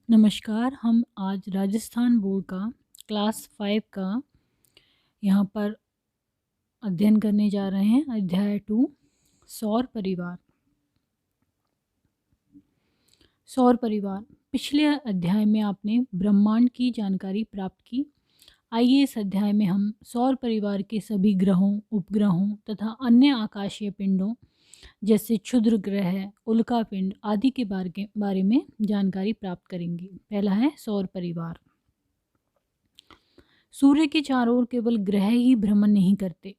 नमस्कार। हम आज राजस्थान बोर्ड का क्लास 5 का यहाँ पर अध्ययन करने जा रहे हैं। अध्याय 2 सौर परिवार। सौर परिवार। पिछले अध्याय में आपने ब्रह्मांड की जानकारी प्राप्त की। आइए इस अध्याय में हम सौर परिवार के सभी ग्रहों, उपग्रहों तथा अन्य आकाशीय पिंडों जैसे क्षुद्र ग्रह, उल्कापिंड आदि के बारे में जानकारी प्राप्त करेंगे। पहला है सौर परिवार। सूर्य के चारों ओर केवल ग्रह ही भ्रमण नहीं करते,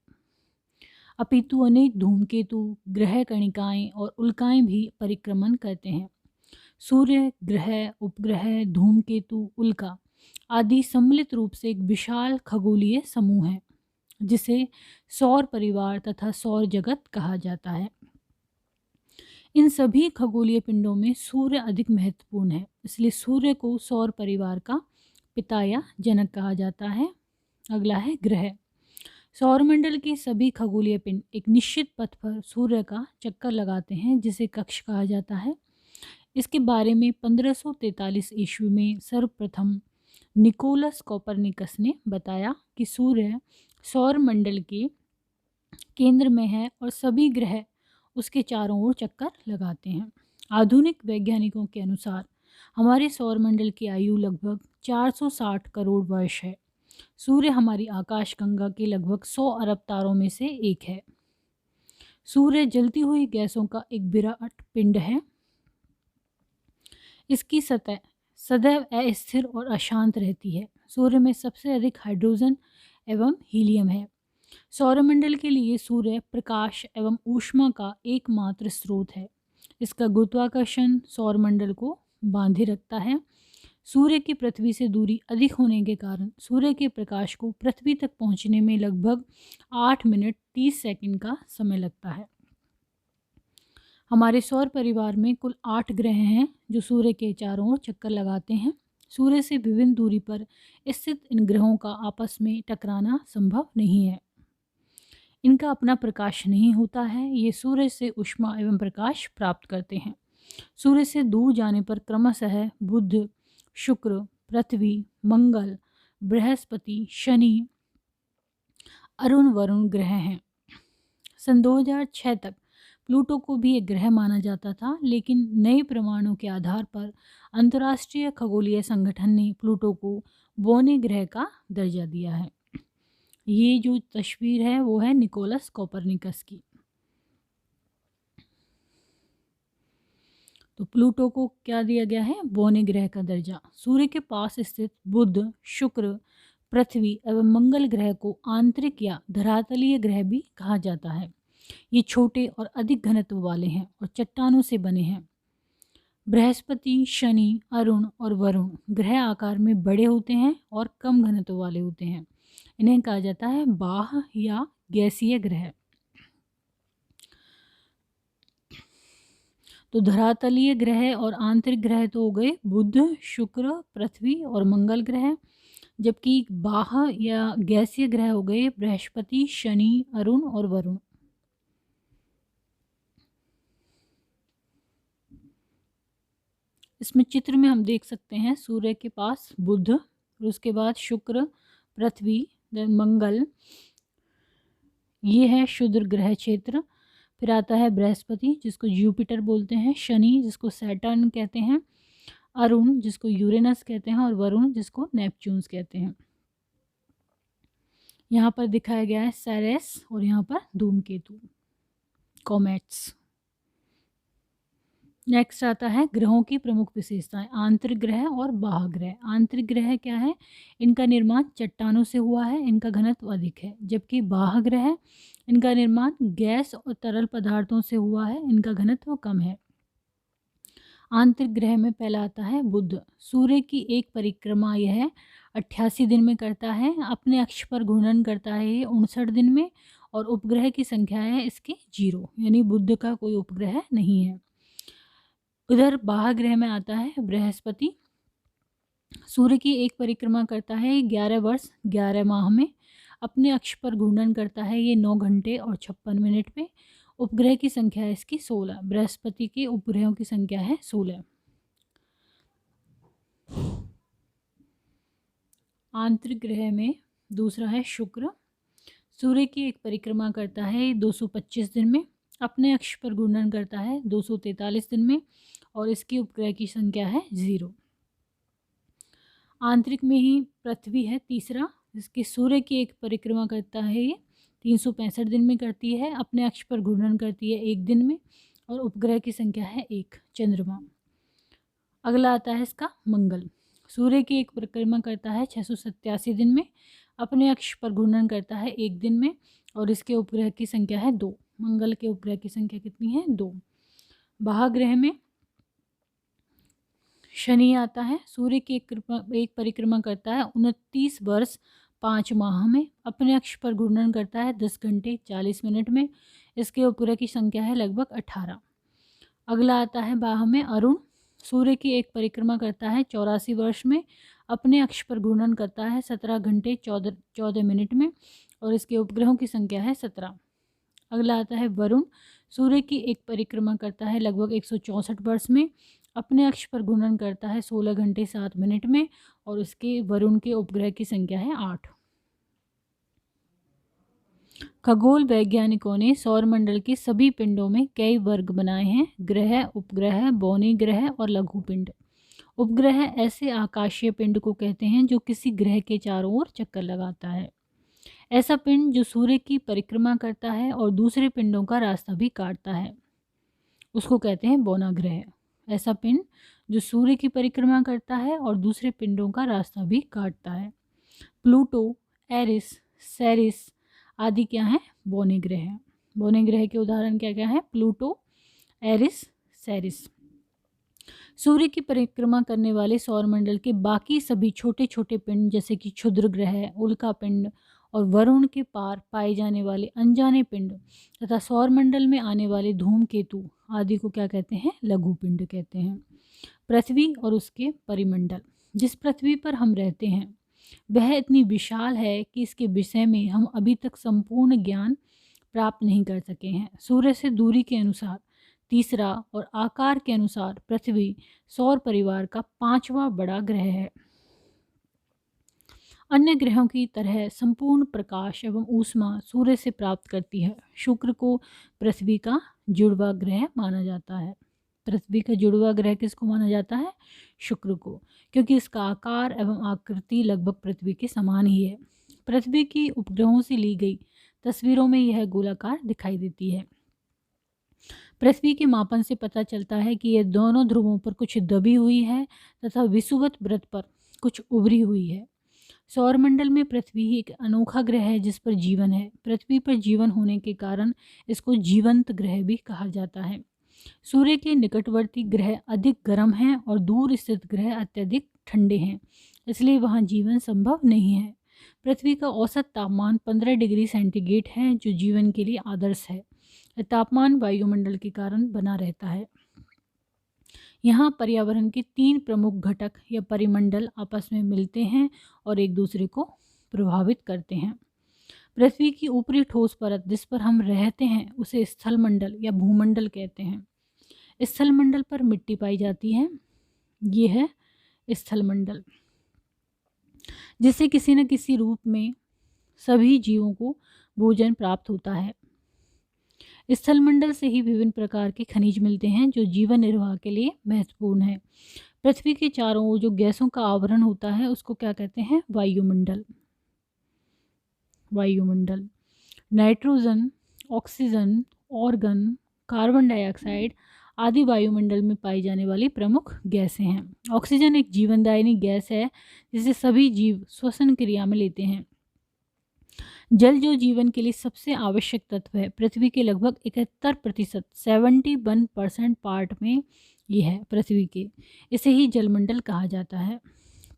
अपितु अनेक धूमकेतु, ग्रह कणिकाएं और उल्काएं भी परिक्रमण करते हैं। सूर्य, ग्रह, उपग्रह, धूमकेतु, उल्का आदि सम्मिलित रूप से एक विशाल खगोलीय समूह है, जिसे सौर परिवार तथा सौर जगत कहा जाता है। इन सभी खगोलीय पिंडों में सूर्य अधिक महत्वपूर्ण है, इसलिए सूर्य को सौर परिवार का पिता या जनक कहा जाता है। अगला है ग्रह। सौरमंडल के सभी खगोलीय पिंड एक निश्चित पथ पर सूर्य का चक्कर लगाते हैं, जिसे कक्ष कहा जाता है। इसके बारे में 1543 ईस्वी में सर्वप्रथम निकोलस कोपरनिकस ने बताया कि सूर्य सौरमंडल के केंद्र में है और सभी ग्रह उसके चारों ओर चक्कर लगाते हैं। आधुनिक वैज्ञानिकों के अनुसार हमारे सौरमंडल की आयु लगभग 460 करोड़ वर्ष है। सूर्य हमारी आकाशगंगा के लगभग 100 अरब तारों में से एक है। सूर्य जलती हुई गैसों का एक विराट पिंड है। इसकी सतह सदैव अस्थिर और अशांत रहती है। सूर्य में सबसे अधिक हाइड्रोजन एवं हीलियम है। सौरमंडल के लिए सूर्य प्रकाश एवं ऊष्मा का एकमात्र स्रोत है। इसका गुरुत्वाकर्षण सौरमंडल को बांधे रखता है। सूर्य की पृथ्वी से दूरी अधिक होने के कारण सूर्य के प्रकाश को पृथ्वी तक पहुंचने में लगभग 8 मिनट 30 सेकंड का समय लगता है। हमारे सौर परिवार में कुल 8 ग्रह हैं जो सूर्य के चारों ओर चक्कर लगाते हैं। सूर्य से विभिन्न दूरी पर स्थित इन ग्रहों का आपस में टकराना संभव नहीं है। इनका अपना प्रकाश नहीं होता है। ये सूर्य से ऊष्मा एवं प्रकाश प्राप्त करते हैं। सूर्य से दूर जाने पर क्रमशः बुध, शुक्र, पृथ्वी, मंगल, बृहस्पति, शनि, अरुण, वरुण ग्रह हैं। सन 2006 तक प्लूटो को भी एक ग्रह माना जाता था, लेकिन नए प्रमाणों के आधार पर अंतर्राष्ट्रीय खगोलीय संगठन ने प्लूटो को बौने ग्रह का दर्जा दिया है। ये जो तस्वीर है वो है निकोलस कोपरनिकस की। तो प्लूटो को क्या दिया गया है? बौने ग्रह का दर्जा। सूर्य के पास स्थित बुध, शुक्र, पृथ्वी एवं मंगल ग्रह को आंतरिक या धरातलीय ग्रह भी कहा जाता है। ये छोटे और अधिक घनत्व वाले हैं और चट्टानों से बने हैं। बृहस्पति, शनि, अरुण और वरुण ग्रह आकार में बड़े होते हैं और कम घनत्व वाले होते हैं। इन्हें कहा जाता है बाह्य या गैसीय ग्रह। तो धरातलीय ग्रह और आंतरिक ग्रह तो हो गए बुध, शुक्र, पृथ्वी और मंगल ग्रह, जबकि बाह्य या गैसीय ग्रह हो गए बृहस्पति, शनि, अरुण और वरुण। इसमें चित्र में हम देख सकते हैं सूर्य के पास बुध, उसके बाद शुक्र, पृथ्वी, देन मंगल, ये है क्षुद्र ग्रह क्षेत्र। फिर आता है बृहस्पति जिसको जुपिटर बोलते हैं, शनि जिसको सैटर्न कहते हैं, अरुण जिसको यूरेनस कहते हैं और वरुण जिसको नेपच्यून्स कहते हैं। यहाँ पर दिखाया गया है सेरेस और यहाँ पर धूमकेतु, कॉमेट्स। नेक्स्ट आता है ग्रहों की प्रमुख विशेषताएं, आंतरिक ग्रह और बाह्य ग्रह। आंतरिक ग्रह क्या है? इनका निर्माण चट्टानों से हुआ है, इनका घनत्व अधिक है। जबकि बाह्य ग्रह, इनका निर्माण गैस और तरल पदार्थों से हुआ है, इनका घनत्व कम है। आंतरिक ग्रह में पहला आता है बुध। सूर्य की एक परिक्रमा यह 88 दिन में करता है। अपने अक्ष पर घूर्णन करता है ये 59 दिन में, और उपग्रह की संख्या है इसके 0, यानी बुध का कोई उपग्रह नहीं है। उधर बाह्य ग्रह में आता है बृहस्पति। सूर्य की एक परिक्रमा करता है 11 वर्ष 11 माह में। अपने अक्ष पर घूर्णन करता है ये 9 घंटे और 56 मिनट पे। उपग्रह की संख्या है इसकी 16। बृहस्पति के उपग्रहों की संख्या है 16। आंतरिक ग्रह में दूसरा है शुक्र। सूर्य की एक परिक्रमा करता है 225 दिन में, अपने अक्ष पर घूर्णन करता है 243 दिन में, और इसकी उपग्रह की संख्या है 0। आंतरिक में ही पृथ्वी है तीसरा, जिसकी सूर्य की एक परिक्रमा करता है ये 365 दिन में करती है, अपने अक्ष पर घूर्णन करती है 1 दिन में, और उपग्रह की संख्या है 1 चंद्रमा। अगला आता है इसका मंगल। सूर्य की एक परिक्रमा करता है 687 दिन में, अपने अक्ष पर घूर्णन करता है 1 दिन में, और इसके उपग्रह की संख्या है 2। मंगल के उपग्रह की संख्या कितनी है? 2। महाग्रह में शनि आता है। सूर्य की एक परिक्रमा करता है 29 वर्ष 5 माह में, अपने अक्ष पर घूर्णन करता है 10 घंटे 40 मिनट में, इसके उपग्रह की संख्या है लगभग 18। अगला आता है बाह में अरुण। सूर्य की एक परिक्रमा करता है 84 वर्ष में, अपने अक्ष पर घूर्णन करता है 17 घंटे 14 मिनट में, और इसके उपग्रहों की संख्या है 17। अगला आता है वरुण। सूर्य की एक परिक्रमा करता है लगभग 164 वर्ष में, अपने अक्ष पर घूर्णन करता है 16 घंटे 7 मिनट में, और इसके वरुण के उपग्रह की संख्या है 8। खगोल वैज्ञानिकों ने सौरमंडल के सभी पिंडों में कई वर्ग बनाए हैं: ग्रह, उपग्रह, बौने ग्रह और लघु पिंड। उपग्रह ऐसे आकाशीय पिंड को कहते हैं जो किसी ग्रह के चारों ओर चक्कर लगाता है। ऐसा पिंड जो सूर्य की परिक्रमा करता है और दूसरे पिंडों का रास्ता भी काटता है, उसको कहते हैं बौना ग्रह। ऐसा पिंड जो सूर्य की परिक्रमा करता है और दूसरे पिंडों का रास्ता भी काटता है। प्लूटो, एरिस, सेरिस आदि क्या हैं? बौने ग्रह हैं। बौने ग्रह के उदाहरण क्या क्या हैं? Pluto, Eris, सेरिस। सूर्य की परिक्रमा करने वाले सौरमंडल के बाकी सभी छोटे छोटे पिंड जैसे कि क्षुद्र ग्रह, उल्का पिंड और वरुण के पार पाए जाने वाले अनजाने पिंड तथा सौरमंडल में आने वाले धूमकेतु आदि को क्या कहते हैं? लघु पिंड कहते हैं। पृथ्वी और उसके परिमंडल। जिस पृथ्वी पर हम रहते हैं वह इतनी विशाल है कि इसके विषय में हम अभी तक संपूर्ण ज्ञान प्राप्त नहीं कर सके हैं। सूर्य से दूरी के अनुसार तीसरा और आकार के अनुसार पृथ्वी सौर परिवार का 5वां बड़ा ग्रह है। अन्य ग्रहों की तरह संपूर्ण प्रकाश एवं ऊष्मा सूर्य से प्राप्त करती है। शुक्र को पृथ्वी का जुड़वा ग्रह माना जाता है। पृथ्वी का जुड़वा ग्रह किसको माना जाता है? शुक्र को, क्योंकि इसका आकार एवं आकृति लगभग पृथ्वी के समान ही है। पृथ्वी की उपग्रहों से ली गई तस्वीरों में यह गोलाकार दिखाई देती है। पृथ्वी के मापन से पता चलता है कि यह दोनों ध्रुवों पर कुछ दबी हुई है तथा विषुवत वृत्त पर कुछ उभरी हुई है। सौरमंडल में पृथ्वी ही एक अनोखा ग्रह है जिस पर जीवन है। पृथ्वी पर जीवन होने के कारण इसको जीवंत ग्रह भी कहा जाता है। सूर्य के निकटवर्ती ग्रह अधिक गर्म हैं और दूर स्थित ग्रह अत्यधिक ठंडे हैं, इसलिए वहाँ जीवन संभव नहीं है। पृथ्वी का औसत तापमान 15 डिग्री सेंटीग्रेड है जो जीवन के लिए आदर्श है। यह तापमान वायुमंडल के कारण बना रहता है। यहाँ पर्यावरण के 3 प्रमुख घटक या परिमंडल आपस में मिलते हैं और एक दूसरे को प्रभावित करते हैं। पृथ्वी की ऊपरी ठोस परत जिस पर हम रहते हैं उसे स्थलमंडल या भूमंडल कहते हैं। स्थलमंडल पर मिट्टी पाई जाती है, ये है स्थलमंडल, जिससे किसी न किसी रूप में सभी जीवों को भोजन प्राप्त होता है। स्थलमंडल से ही विभिन्न प्रकार के खनिज मिलते हैं जो जीवन निर्वाह के लिए महत्वपूर्ण है। पृथ्वी के चारों ओर जो गैसों का आवरण होता है उसको क्या कहते हैं? वायुमंडल। वायुमंडल nitrogen, oxygen, organ, carbon dioxide आदि वायुमंडल में पाई जाने वाली प्रमुख गैसें हैं। ऑक्सीजन एक जीवनदायिनी गैस है जिसे सभी जीव श्वसन क्रिया में लेते हैं। जल जो जीवन के लिए सबसे आवश्यक तत्व है, पृथ्वी के लगभग 71% 71% पार्ट में ये है पृथ्वी के, इसे ही जलमंडल कहा जाता है।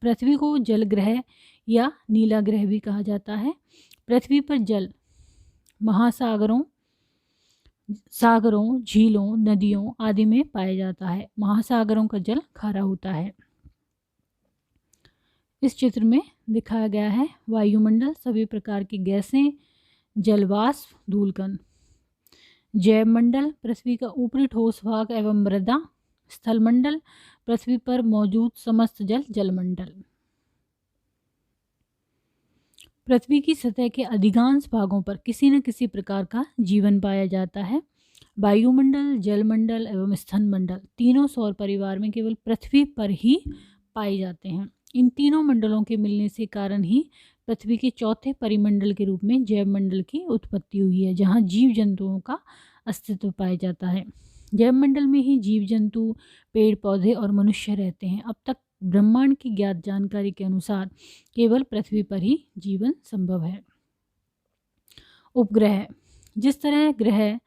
पृथ्वी को जल ग्रह या नीला ग्रह भी कहा जाता है। पृथ्वी पर जल महासागरों, सागरों, झीलों, नदियों आदि में पाया जाता है। महासागरों का जल खारा होता है। इस चित्र में दिखाया गया है वायुमंडल, सभी प्रकार की गैसें, जलवाष्प, धूलकण। जैवमंडल पृथ्वी का ऊपरी ठोस भाग एवं मृदा। स्थलमंडल पृथ्वी पर मौजूद समस्त जल जलमंडल। पृथ्वी की सतह के अधिकांश भागों पर किसी न किसी प्रकार का जीवन पाया जाता है। वायुमंडल, जलमंडल एवं स्थन मंडल तीनों सौर परिवार में केवल पृथ्वी पर ही पाए जाते हैं। इन तीनों मंडलों के मिलने से कारण ही पृथ्वी के चौथे परिमंडल के रूप में जैव मंडल की उत्पत्ति हुई है, जहाँ जीव जंतुओं का अस्तित्व पाया जाता है। जैव मंडल में ही जीव जंतु, पेड़ पौधे और मनुष्य रहते हैं। अब तक ब्रह्मांड की ज्ञात जानकारी के अनुसार केवल पृथ्वी पर ही जीवन संभव है। उपग्रह, जिस तरह ग्रह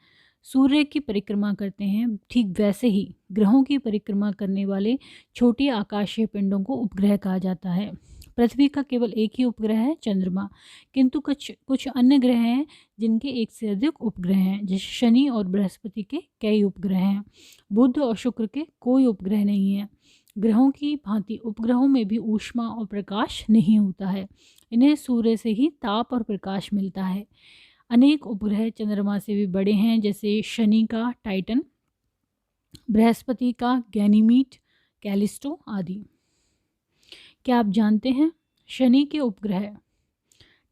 सूर्य की परिक्रमा करते हैं, ठीक वैसे ही ग्रहों की परिक्रमा करने वाले छोटे आकाशीय पिंडों को उपग्रह कहा जाता है। पृथ्वी का केवल एक ही उपग्रह है, चंद्रमा, किंतु कुछ अन्य ग्रह हैं जिनके एक से अधिक उपग्रह हैं। जैसे शनि और बृहस्पति के कई उपग्रह हैं। बुध और शुक्र के कोई उपग्रह नहीं है। ग्रहों की भांति उपग्रहों में भी ऊष्मा और प्रकाश नहीं होता है। इन्हें सूर्य से ही ताप और प्रकाश मिलता है। अनेक उपग्रह चंद्रमा से भी बड़े हैं, जैसे शनि का टाइटन, बृहस्पति का गैनीमीड, कैलिस्टो आदि। क्या आप जानते हैं शनि के उपग्रह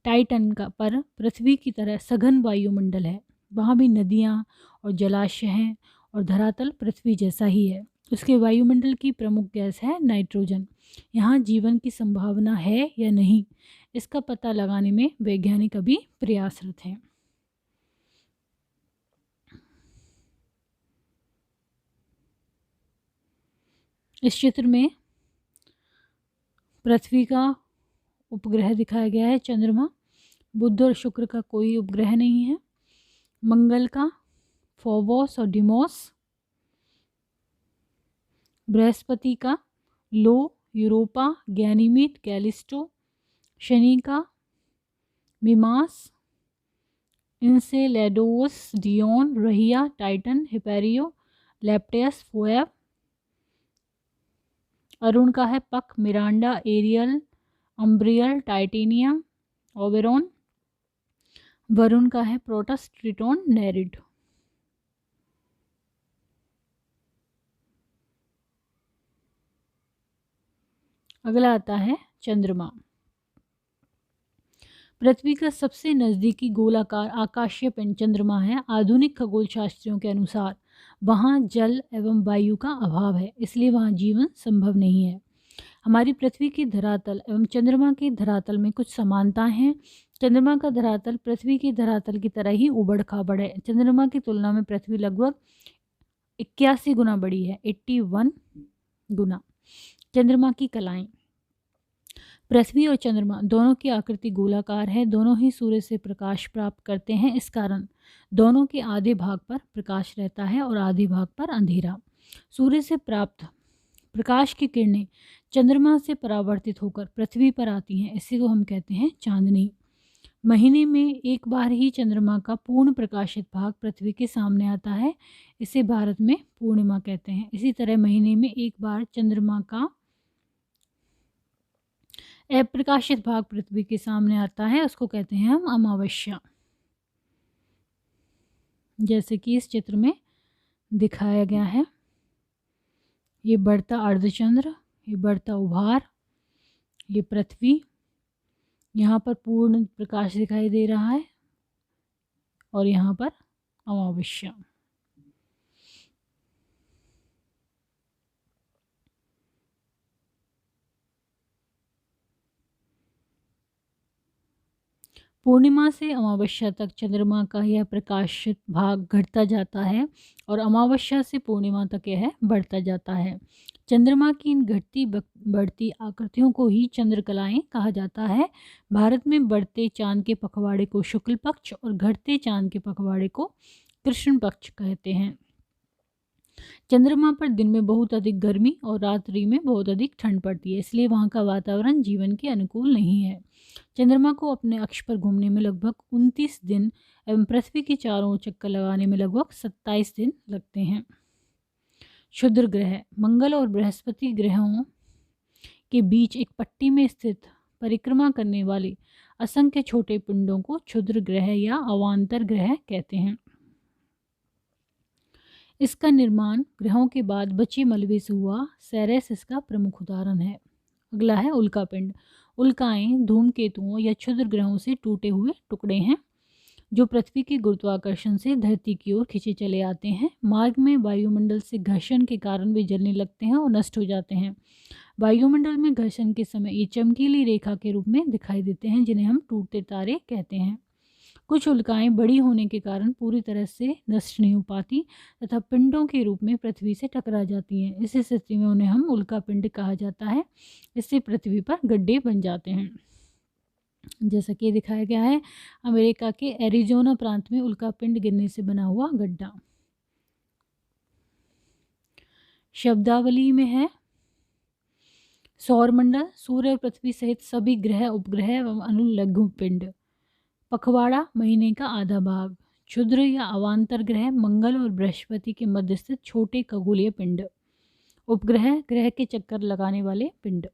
टाइटन का पर पृथ्वी की तरह सघन वायुमंडल है। वहाँ भी नदियाँ और जलाशय हैं और धरातल पृथ्वी जैसा ही है। उसके वायुमंडल की प्रमुख गैस है नाइट्रोजन। यहाँ जीवन की संभावना है या नहीं, इसका पता लगाने में वैज्ञानिक अभी प्रयासरत हैं। इस चित्र में पृथ्वी का उपग्रह दिखाया गया है, चंद्रमा। बुध और शुक्र का कोई उपग्रह नहीं है। मंगल का फोबोस और डिमोस, बृहस्पति का लो, यूरोपा, गैनीमीड, कैलिस्टो, शनि का Mimas, Enceladus, Dione, Rhea, Titan, Hyperion, Iapetus, Phoebe. अरुण का है Puck, Miranda, Ariel, Umbriel, titanium, Oberon. वरुण का है प्रोटस, ट्रिटोन, नेरिड। अगला आता है चंद्रमा। पृथ्वी का सबसे नज़दीकी गोलाकार आकाशीय पिंड चंद्रमा है। आधुनिक खगोल शास्त्रियों के अनुसार वहाँ जल एवं वायु का अभाव है, इसलिए वहाँ जीवन संभव नहीं है। हमारी पृथ्वी की धरातल एवं चंद्रमा की धरातल में कुछ समानताएं हैं। चंद्रमा का धरातल पृथ्वी की धरातल की तरह ही उबड़ खाबड़ है। चंद्रमा की तुलना में पृथ्वी लगभग 81 गुना बड़ी है, 81 गुना। चंद्रमा की कलाएं, पृथ्वी और चंद्रमा दोनों की आकृति गोलाकार है। दोनों ही सूर्य से प्रकाश प्राप्त करते हैं। इस कारण दोनों के आधे भाग पर प्रकाश रहता है और आधे भाग पर अंधेरा। सूर्य से प्राप्त प्रकाश की किरणें चंद्रमा से परावर्तित होकर पृथ्वी पर आती हैं। इसी को हम कहते हैं चांदनी। महीने में एक बार ही चंद्रमा का पूर्ण प्रकाशित भाग पृथ्वी के सामने आता है। इसे भारत में पूर्णिमा कहते हैं। इसी तरह महीने में एक बार चंद्रमा का अप्रकाशित भाग पृथ्वी के सामने आता है, उसको कहते हैं हम अमावस्या। जैसे कि इस चित्र में दिखाया गया है, ये बढ़ता अर्धचंद्र, ये बढ़ता उभार, ये पृथ्वी, यहाँ पर पूर्ण प्रकाश दिखाई दे रहा है और यहाँ पर अमावस्या। पूर्णिमा से अमावस्या तक चंद्रमा का यह प्रकाशित भाग घटता जाता है और अमावस्या से पूर्णिमा तक यह बढ़ता जाता है। चंद्रमा की इन घटती बढ़ती आकृतियों को ही चंद्रकलाएं कहा जाता है। भारत में बढ़ते चांद के पखवाड़े को शुक्ल पक्ष और घटते चांद के पखवाड़े को कृष्ण पक्ष कहते हैं। चंद्रमा पर दिन में बहुत अधिक गर्मी और रात्रि में बहुत अधिक ठंड पड़ती है, इसलिए वहाँ का वातावरण जीवन के अनुकूल नहीं है। चंद्रमा को अपने अक्ष पर घूमने में लगभग 29 दिन एवं पृथ्वी के चारों ओर चक्कर लगाने में लगभग 27 दिन लगते हैं। क्षुद्र ग्रह, मंगल और बृहस्पति ग्रहों के बीच एक पट्टी में स्थित परिक्रमा करने वाले असंख्य छोटे पिंडों को क्षुद्र ग्रह या अवान्तर ग्रह कहते हैं। इसका निर्माण ग्रहों के बाद बचे मलबे से हुआ। सेरेस इसका प्रमुख उदाहरण है। अगला है उल्कापिंड। उल्काएं धूमकेतुओं या क्षुद्र ग्रहों से टूटे हुए टुकड़े हैं जो पृथ्वी के गुरुत्वाकर्षण से धरती की ओर खींचे चले आते हैं। मार्ग में वायुमंडल से घर्षण के कारण वे जलने लगते हैं और नष्ट हो जाते हैं। वायुमंडल में घर्षण के समय ये चमकीली रेखा के रूप में दिखाई देते हैं, जिन्हें हम टूटते तारे कहते हैं। कुछ उल्काएं बड़ी होने के कारण पूरी तरह से नष्ट नहीं हो पाती तथा पिंडों के रूप में पृथ्वी से टकरा जाती हैं। इस स्थिति में उन्हें हम उल्का पिंड कहा जाता है। इससे पृथ्वी पर गड्ढे बन जाते हैं। जैसा कि दिखाया गया है, अमेरिका के एरिजोना प्रांत में उल्का पिंड गिरने से बना हुआ गड्ढा। शब्दावली में है सौरमंडल, सूर्य और पृथ्वी सहित सभी ग्रह, उपग्रह एवं अनुलघु पिंड। पखवाड़ा, महीने का आधा भाग। क्षुद्र या अवान्तर ग्रह, मंगल और बृहस्पति के मध्य स्थित छोटे खगोलीय पिंड। उपग्रह, ग्रह के चक्कर लगाने वाले पिंड।